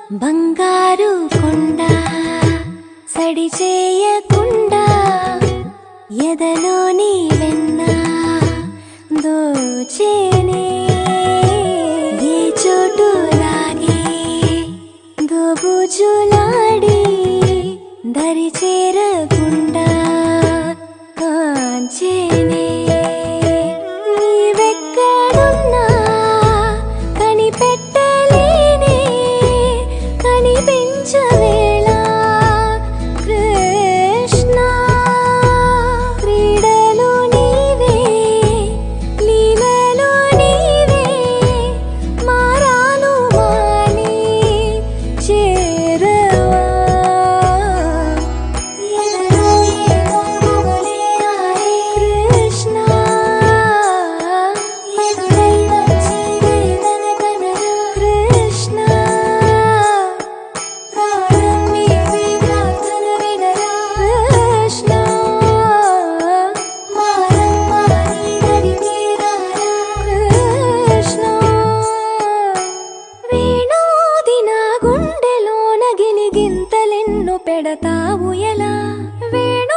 బంగారు కొండ సడి చేయకుండా ఎదలోని వెన్న దోచేనే ఏ చోటు లాగే దోబుజులాడి దరి చేరకుండా కాంచేనే నీవెక్కడున్నా కనిపెట్టలేనే కనిపించవేళ కృష్ణ క్రీడలు నీవే లీలలు నీవే మారాను మాని చేరవా ఎదలో ఏదో గుబులే ఆడే కృష్ణ ఎదురై వచ్చి వేదన కనరా కృష్ణ ప్రాణం నీవే ప్రార్థన వినరా కృష్ణ మారం మాని దరి చేరారా కృష్ణ వేణోది నా గుండెలోన గిలిగింతలెన్ను పెడతావు ఎలా వేణు